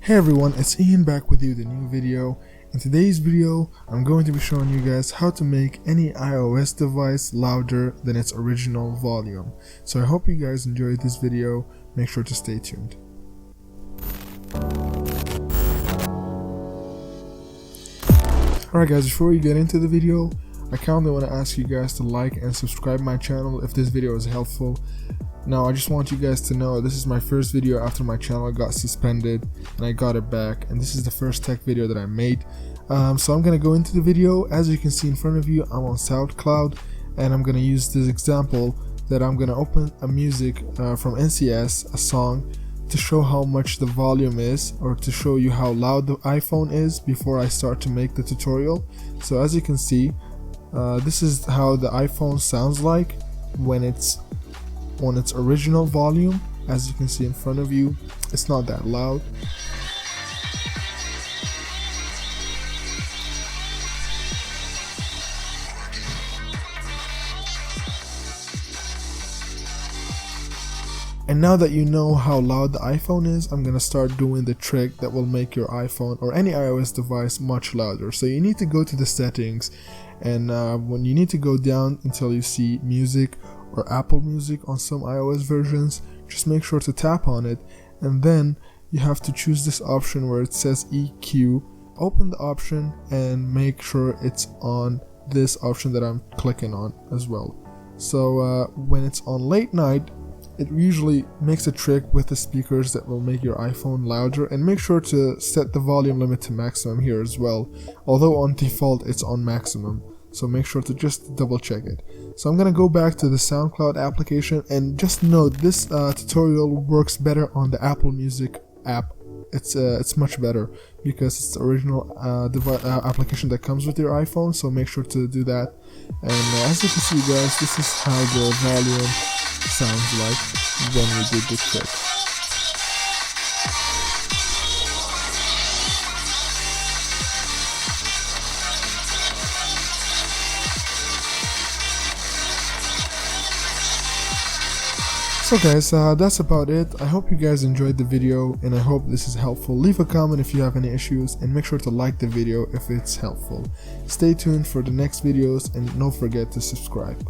Hey everyone, it's Ian back with you with a new video. In today's video, I'm going to be showing you guys how to make any iOS device louder than its original volume. So I hope you guys enjoyed this video. Make sure to stay tuned. Alright guys, before we get into the video, I kindly want to ask you guys to like and subscribe my channel if this video is helpful. Now I just want you guys to know this is my first video after my channel got suspended and I got it back, and this is the first tech video that I made. So I'm gonna go into the video. As you can see in front of you, I'm on SoundCloud, and I'm gonna use this example that I'm gonna open a music from NCS, a song, to show how much the volume is, or to show you how loud the iPhone is before I start to make the tutorial. So as you can see, this is how the iPhone sounds like when it's on its original volume. As you can see in front of you, it's not that loud. And now that you know how loud the iPhone is, I'm gonna start doing the trick that will make your iPhone or any iOS device much louder. So you need to go to the settings, and when you need to go down until you see music or Apple Music on some iOS versions, just make sure to tap on it, and then you have to choose this option where it says EQ. Open the option and make sure it's on this option that I'm clicking on as well. So when it's on late night, it usually makes a trick with the speakers that will make your iPhone louder, and make sure to set the volume limit to maximum here as well, although on default it's on maximum, so make sure to just double check it. So I'm gonna go back to the SoundCloud application, and just note this tutorial works better on the Apple Music app. It's much better because it's the original application that comes with your iPhone, so make sure to do that. And as you can see guys, this is how the volume sounds like when we did the trick. So guys, that's about it. I hope you guys enjoyed the video, and I hope this is helpful. Leave a comment if you have any issues, and make sure to like the video if it's helpful. Stay tuned for the next videos, and don't forget to subscribe.